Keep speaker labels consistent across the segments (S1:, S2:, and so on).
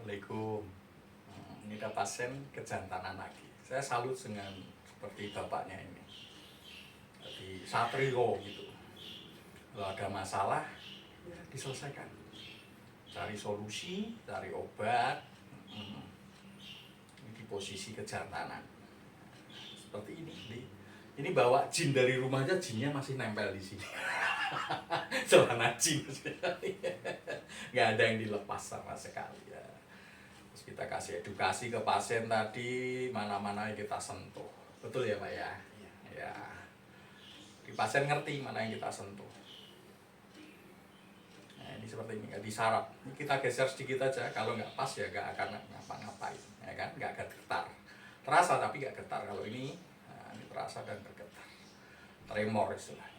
S1: Assalamualaikum. Ini ada pasien kejantanan lagi. Saya salut dengan seperti bapaknya ini. Jadi satrio gitu. Kalau ada masalah, ya diselesaikan. Cari solusi, cari obat. Ini di posisi kejantanan. Seperti ini. Ini bawa jin dari rumahnya, jinnya masih nempel di sini. Celana jin. Nggak ada yang dilepas sama sekali ya. Terus kita kasih edukasi ke pasien tadi, mana-mana yang kita sentuh. Betul ya Pak ya? Ya. Di pasien ngerti mana yang kita sentuh. Nah, ini seperti ini, nggak disarap. Ini kita geser sedikit aja, kalau nggak pas ya nggak akan ngapa-ngapain, ya kan? Nggak akan getar. Terasa tapi nggak getar. Kalau ini, nah, ini terasa dan bergetar. Tremor istilahnya.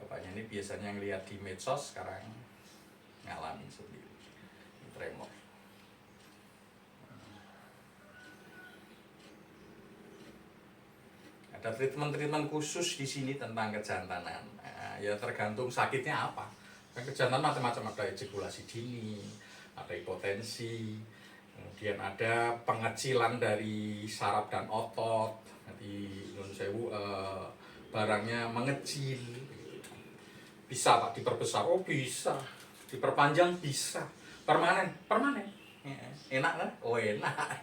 S1: Bapaknya ini biasanya yang lihat di medsos, sekarang ngalamin sendiri tremor. Ada treatment khusus di sini tentang kejantanan. Nah, ya tergantung sakitnya apa. Kejantanan macam-macam, ada ejakulasi dini, ada hipotensi, kemudian ada pengecilan dari saraf dan otot. Jadi barangnya mengecil. Bisa Pak diperbesar, oh bisa, diperpanjang bisa, permanen, enak kan? Oh enak.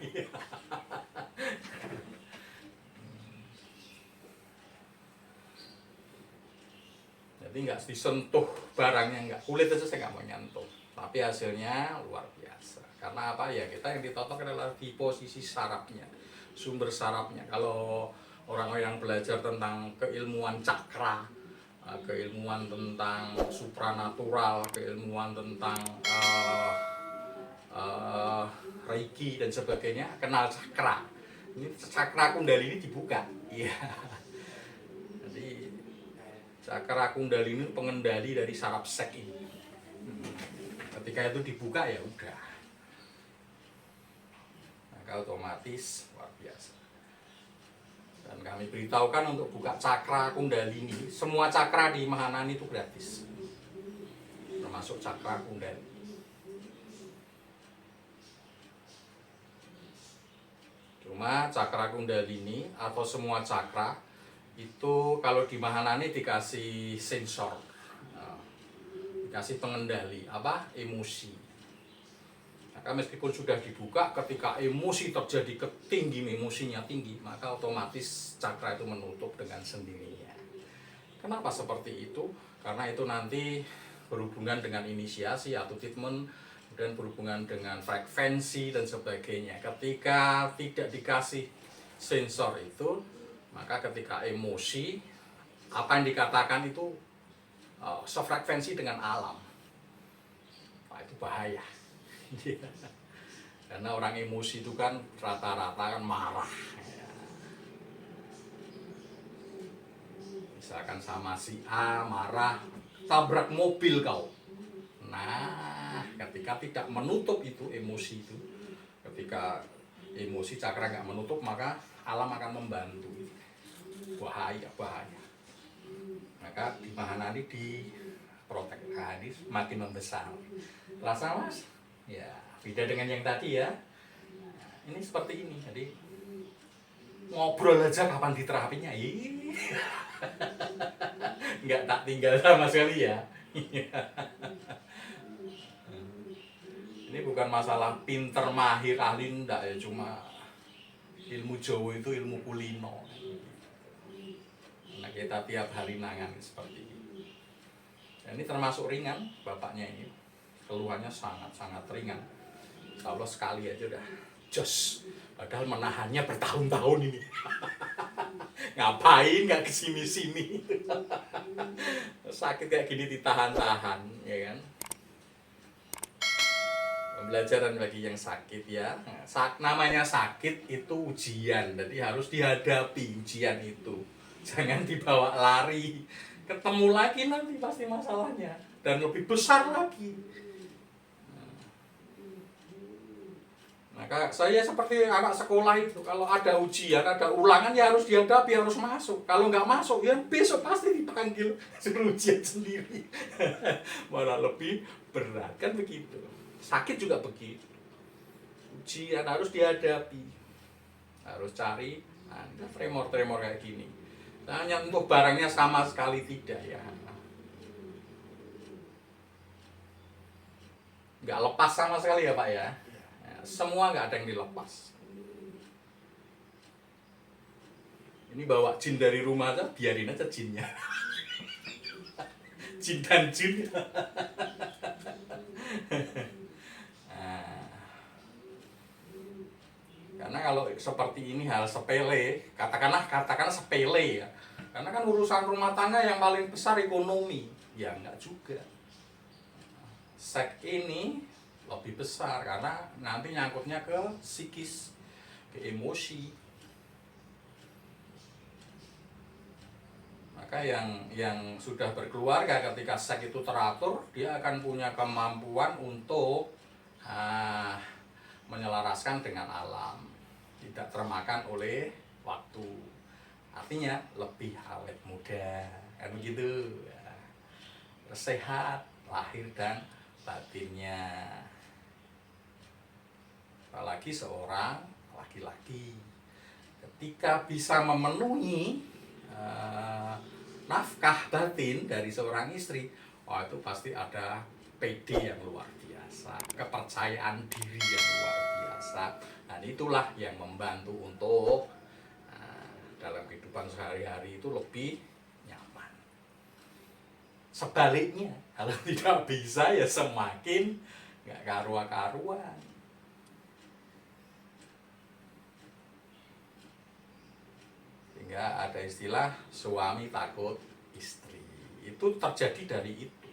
S1: Jadi nggak disentuh barangnya, nggak, kulit aja saya nggak mau nyentuh, tapi hasilnya luar biasa. Karena apa ya, kita yang ditotok adalah di posisi sarafnya, sumber sarafnya. Kalau orang-orang yang belajar tentang keilmuan cakra, keilmuan tentang supranatural, keilmuan tentang reiki dan sebagainya, kenal cakra. Ini cakra kundalini dibuka, iya. Jadi cakra kundalini pengendali dari saraf sek ini. Ketika itu dibuka ya udah, maka otomatis luar biasa. Dan kami beritahukan untuk buka cakra kundalini. Semua cakra di Mahanani itu gratis, termasuk cakra kundalini. Cuma cakra kundalini atau semua cakra itu kalau di Mahanani dikasih sensor, dikasih pengendali apa, emosi. Maka meskipun sudah dibuka, ketika emosi terjadi emosinya tinggi, maka otomatis cakra itu menutup dengan sendirinya. Kenapa seperti itu? Karena itu nanti berhubungan dengan inisiasi atau treatment, dan berhubungan dengan frekuensi dan sebagainya. Ketika tidak dikasih sensor itu, maka ketika emosi, apa yang dikatakan itu sefrekuensi dengan alam. Nah, itu bahaya. Karena orang emosi itu kan rata-rata kan marah. Misalkan sama si A marah, tabrak mobil kau. Nah, ketika tidak menutup itu emosi itu, ketika emosi cakra nggak menutup, maka alam akan membantu. Bahaya. Maka di Mahanani diprotek. Nah, ini makin membesar. Rasa mas? Ya, beda dengan yang tadi ya. Nah, ini seperti ini. Jadi ngobrol aja kapan diterapinya. Nggak tak tinggal sama sekali ya. Ini bukan masalah pinter, mahir, ahli, enggak ya, cuma ilmu Jawa itu ilmu kulino. Nah, kita tiap hari nangan seperti ini. Dan ini termasuk ringan, bapaknya ini. Keluhannya sangat-sangat ringan. Kalau sekali aja udah jos. Padahal menahannya bertahun-tahun ini. Ngapain nggak kesini-sini. Sakit kayak gini ditahan-tahan, ya kan? Pembelajaran bagi yang sakit ya. Namanya sakit itu ujian, jadi harus dihadapi ujian itu. Jangan dibawa lari. Ketemu lagi nanti pasti masalahnya, dan lebih besar lagi. Nah, saya seperti anak sekolah itu, kalau ada ujian, ada ulangan ya harus dihadapi, harus masuk. Kalau nggak masuk ya besok pasti dipanggil suruh ujian sendiri. Malah lebih berat kan begitu. Sakit juga begitu. Ujian harus dihadapi, harus cari tremor-tremor kayak gini. Hanya untuk barangnya sama sekali tidak ya. Nggak lepas sama sekali ya Pak ya. Semua nggak ada yang dilepas. Ini bawa jin dari rumah aja, biarin aja jinnya. Jin dan jin. Nah, karena kalau seperti ini hal sepele, katakanlah sepele ya. Karena kan urusan rumah tangga yang paling besar ekonomi, ya enggak juga. Seks ini lebih besar karena nanti nyangkutnya ke psikis, ke emosi. Maka yang sudah berkeluarga ketika seks itu teratur, dia akan punya kemampuan untuk menyelaraskan dengan alam, tidak termakan oleh waktu. Artinya lebih awet muda, kan begitu. Sehat lahir dan batinnya. Apalagi seorang laki-laki ketika bisa memenuhi nafkah batin dari seorang istri, itu pasti ada PD yang luar biasa, kepercayaan diri yang luar biasa. Dan itulah yang membantu untuk dalam kehidupan sehari-hari itu lebih nyaman. Sebaliknya, kalau tidak bisa ya semakin nggak karuan-karuan. Sehingga ada istilah suami takut istri. Itu terjadi dari itu.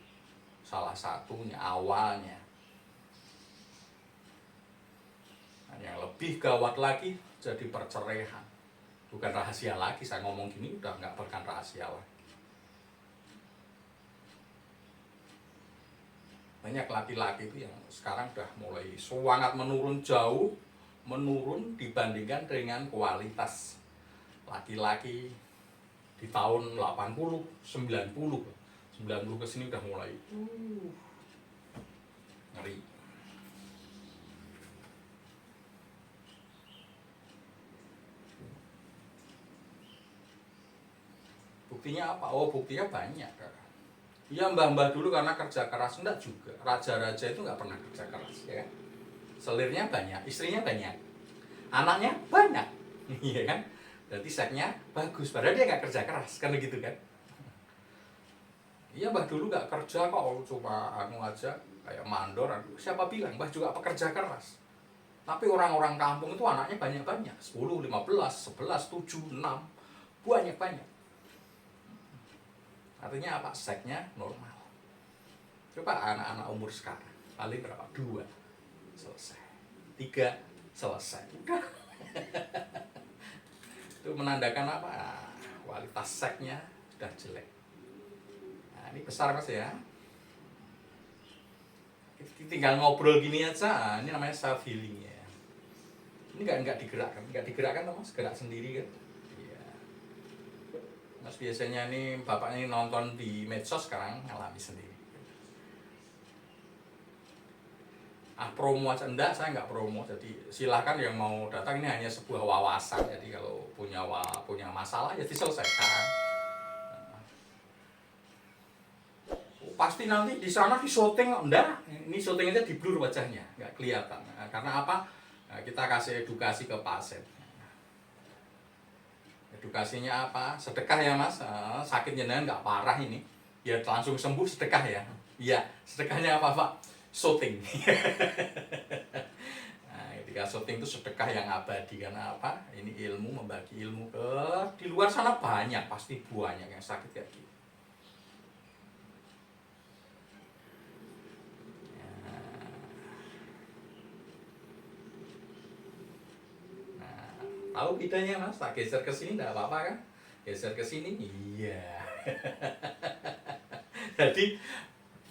S1: Salah satunya, awalnya. Dan yang lebih gawat lagi jadi perceraian. Bukan rahasia lagi, saya ngomong gini udah nggak bukan rahasia lagi. Banyak laki-laki itu yang sekarang udah mulai sangat menurun, jauh menurun dibandingkan dengan kualitas laki-laki di tahun 80, 90 ke sini udah mulai ngeri. Buktinya apa? Oh, buktinya banyak. Iya, mbah-mbah dulu karena kerja keras, enggak juga. Raja-raja itu nggak pernah kerja keras, ya. Selirnya banyak, istrinya banyak, anaknya banyak, iya kan? Berarti seksnya bagus, padahal dia nggak kerja keras, kan begitu kan? Iya, mbah dulu nggak kerja kok, cuma aja kayak mandor. Siapa bilang mbah juga pekerja keras? Tapi orang-orang kampung itu anaknya banyak-banyak, 10, 15, 11, 7, 6, banyak-banyak. Artinya apa? Seksnya normal. Coba anak-anak umur sekarang, paling berapa? 2, selesai. 3, selesai. Udah. Itu menandakan apa? Kualitas seksnya sudah jelek. Nah, ini besar Mas ya. Tinggal ngobrol gini aja, ini namanya self healing ya. Ini nggak digerakkan Mas, gerak sendiri kan. Mas biasanya nih bapaknya ini nonton di medsos, sekarang ngalami sendiri. Promo aja enggak, saya nggak promo. Jadi silakan yang mau datang, ini hanya sebuah wawasan. Jadi kalau punya masalah ya diselesaikan. Pasti nanti di sana di syuting enggak, ini syutingnya di blur wajahnya, nggak kelihatan. Karena apa? Kita kasih edukasi ke pasien. Edukasinya apa? Sedekah ya Mas, sakit jenengan nggak parah ini, ya langsung sembuh, sedekah ya. Iya, sedekahnya apa Pak? Syuting. Nah, ketika syuting itu sedekah yang abadi. Karena apa? Ini ilmu, membagi ilmu ke di luar sana banyak, pasti banyak yang sakit kayak gitu. Tahu bedanya Mas? Tak geser ke sini enggak apa-apa kan? Geser ke sini, iya. Jadi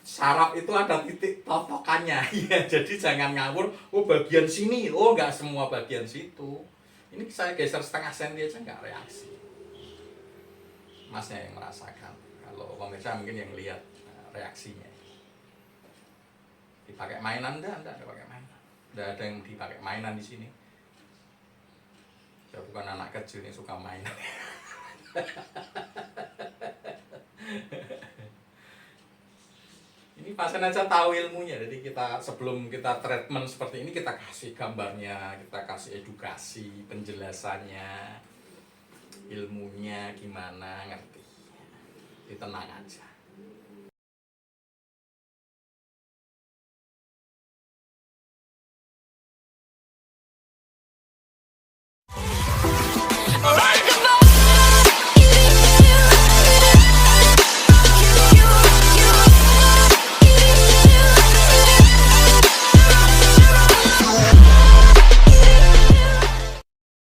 S1: saraf itu ada titik totokannya. Ya, jadi jangan ngawur, oh bagian sini, oh nggak semua bagian situ. Ini saya geser setengah senti aja nggak reaksi. Masnya yang merasakan. Kalau pemirsa mungkin yang lihat reaksinya. Dipakai mainan enggak ada pakai mainan. Enggak ada yang dipakai mainan di sini. Saya bukan anak kecil yang suka mainan. Ini pasien aja tahu ilmunya, jadi kita sebelum kita treatment seperti ini kita kasih gambarnya, kita kasih edukasi, penjelasannya, ilmunya gimana, ngerti. Jadi tenang aja.